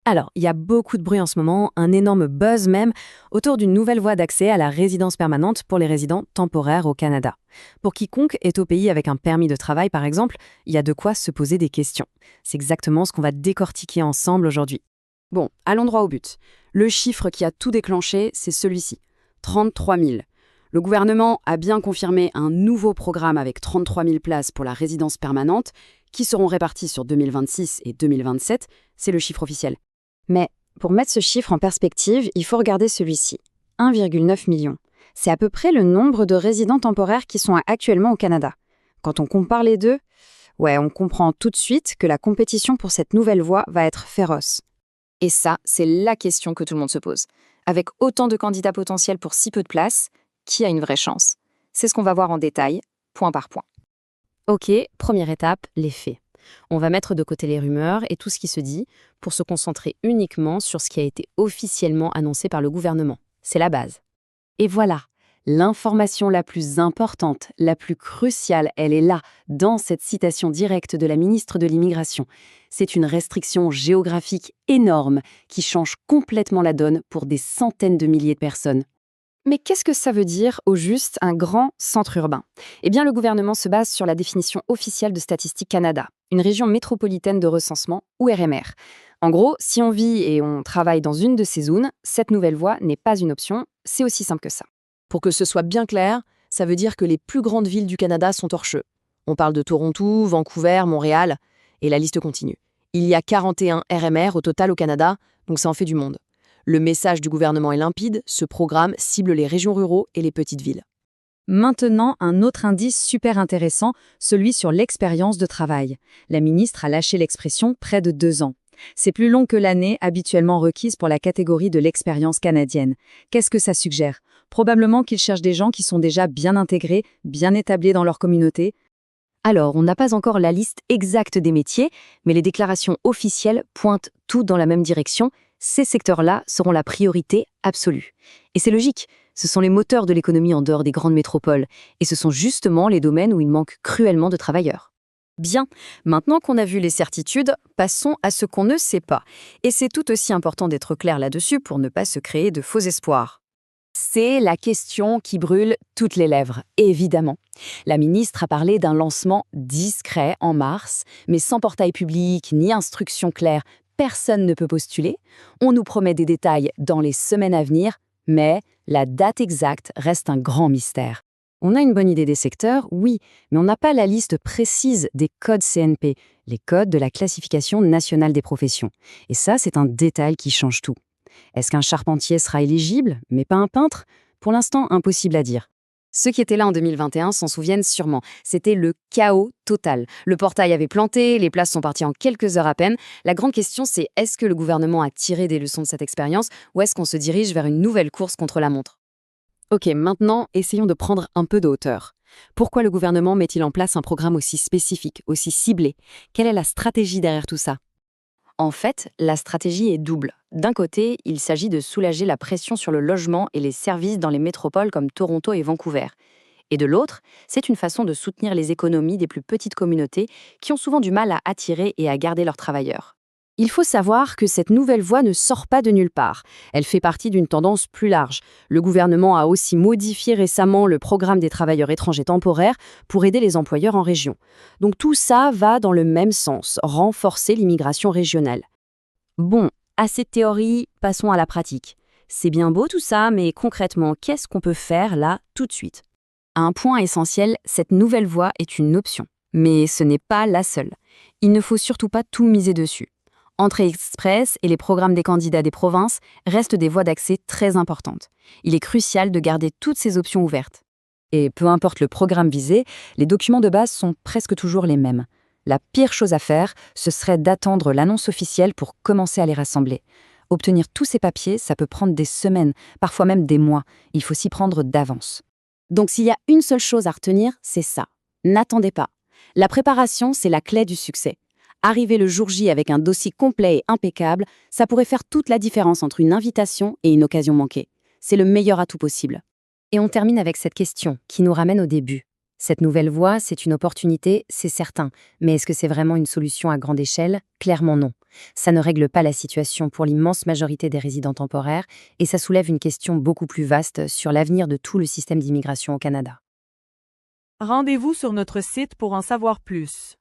Alors, il y a beaucoup de bruit en ce moment, un énorme buzz même, autour d'une nouvelle voie d'accès à la résidence permanente pour les résidents temporaires au Canada. Pour quiconque est au pays avec un permis de travail, par exemple, il y a de quoi se poser des questions. C'est exactement ce qu'on va décortiquer ensemble aujourd'hui. Bon, allons droit au but. Le chiffre qui a tout déclenché, c'est celui-ci. 33 000. Le gouvernement a bien confirmé un nouveau programme avec 33 000 places pour la résidence permanente, qui seront réparties sur 2026 et 2027. C'est le chiffre officiel. Mais pour mettre ce chiffre en perspective, il faut regarder celui-ci. 1,9 million. C'est à peu près le nombre de résidents temporaires qui sont actuellement au Canada. Quand on compare les deux, on comprend tout de suite que la compétition pour cette nouvelle voie va être féroce. Et ça, c'est la question que tout le monde se pose. Avec autant de candidats potentiels pour si peu de places, qui a une vraie chance? C'est ce qu'on va voir en détail, point par point. Ok, première étape, les faits. On va mettre de côté les rumeurs et tout ce qui se dit pour se concentrer uniquement sur ce qui a été officiellement annoncé par le gouvernement. C'est la base. Et voilà, l'information la plus importante, la plus cruciale, elle est là, dans cette citation directe de la ministre de l'Immigration. C'est une restriction géographique énorme qui change complètement la donne pour des centaines de milliers de personnes. Mais qu'est-ce que ça veut dire, au juste, un grand centre urbain? Eh bien, le gouvernement se base sur la définition officielle de Statistique Canada, une région métropolitaine de recensement, ou RMR. En gros, si on vit et on travaille dans une de ces zones, cette nouvelle voie n'est pas une option, c'est aussi simple que ça. Pour que ce soit bien clair, ça veut dire que les plus grandes villes du Canada sont hors jeu. On parle de Toronto, Vancouver, Montréal, et la liste continue. Il y a 41 RMR au total au Canada, donc ça en fait du monde. Le message du gouvernement est limpide, ce programme cible les régions ruraux et les petites villes. Maintenant, un autre indice super intéressant, celui sur l'expérience de travail. La ministre a lâché l'expression près de 2 ans. C'est plus long que l'année habituellement requise pour la catégorie de l'expérience canadienne. Qu'est-ce que ça suggère? Probablement qu'ils cherchent des gens qui sont déjà bien intégrés, bien établis dans leur communauté. Alors, on n'a pas encore la liste exacte des métiers, mais les déclarations officielles pointent tout dans la même direction. Ces secteurs-là seront la priorité absolue. Et c'est logique, ce sont les moteurs de l'économie en dehors des grandes métropoles, et ce sont justement les domaines où il manque cruellement de travailleurs. Bien, maintenant qu'on a vu les certitudes, passons à ce qu'on ne sait pas. Et c'est tout aussi important d'être clair là-dessus pour ne pas se créer de faux espoirs. C'est la question qui brûle toutes les lèvres, évidemment. La ministre a parlé d'un lancement discret en mars, mais sans portail public ni instruction claire. Personne ne peut postuler. On nous promet des détails dans les semaines à venir, mais la date exacte reste un grand mystère. On a une bonne idée des secteurs, oui, mais on n'a pas la liste précise des codes CNP, les codes de la classification nationale des professions. Et ça, c'est un détail qui change tout. Est-ce qu'un charpentier sera éligible, mais pas un peintre? Pour l'instant, impossible à dire. Ceux qui étaient là en 2021 s'en souviennent sûrement. C'était le chaos total. Le portail avait planté, les places sont parties en quelques heures à peine. La grande question, c'est est-ce que le gouvernement a tiré des leçons de cette expérience ou est-ce qu'on se dirige vers une nouvelle course contre la montre? Ok, maintenant, essayons de prendre un peu de hauteur. Pourquoi le gouvernement met-il en place un programme aussi spécifique, aussi ciblé? Quelle est la stratégie derrière tout ça? En fait, la stratégie est double. D'un côté, il s'agit de soulager la pression sur le logement et les services dans les métropoles comme Toronto et Vancouver. Et de l'autre, c'est une façon de soutenir les économies des plus petites communautés qui ont souvent du mal à attirer et à garder leurs travailleurs. Il faut savoir que cette nouvelle voie ne sort pas de nulle part. Elle fait partie d'une tendance plus large. Le gouvernement a aussi modifié récemment le programme des travailleurs étrangers temporaires pour aider les employeurs en région. Donc tout ça va dans le même sens, renforcer l'immigration régionale. Bon, assez de théorie, passons à la pratique. C'est bien beau tout ça, mais concrètement, qu'est-ce qu'on peut faire là tout de suite? Un point essentiel, cette nouvelle voie est une option. Mais ce n'est pas la seule. Il ne faut surtout pas tout miser dessus. Entrée express et les programmes des candidats des provinces restent des voies d'accès très importantes. Il est crucial de garder toutes ces options ouvertes. Et peu importe le programme visé, les documents de base sont presque toujours les mêmes. La pire chose à faire, ce serait d'attendre l'annonce officielle pour commencer à les rassembler. Obtenir tous ces papiers, ça peut prendre des semaines, parfois même des mois. Il faut s'y prendre d'avance. Donc s'il y a une seule chose à retenir, c'est ça. N'attendez pas. La préparation, c'est la clé du succès. Arriver le jour J avec un dossier complet et impeccable, ça pourrait faire toute la différence entre une invitation et une occasion manquée. C'est le meilleur atout possible. Et on termine avec cette question qui nous ramène au début. Cette nouvelle voie, c'est une opportunité, c'est certain. Mais est-ce que c'est vraiment une solution à grande échelle? Clairement non. Ça ne règle pas la situation pour l'immense majorité des résidents temporaires et ça soulève une question beaucoup plus vaste sur l'avenir de tout le système d'immigration au Canada. Rendez-vous sur notre site pour en savoir plus.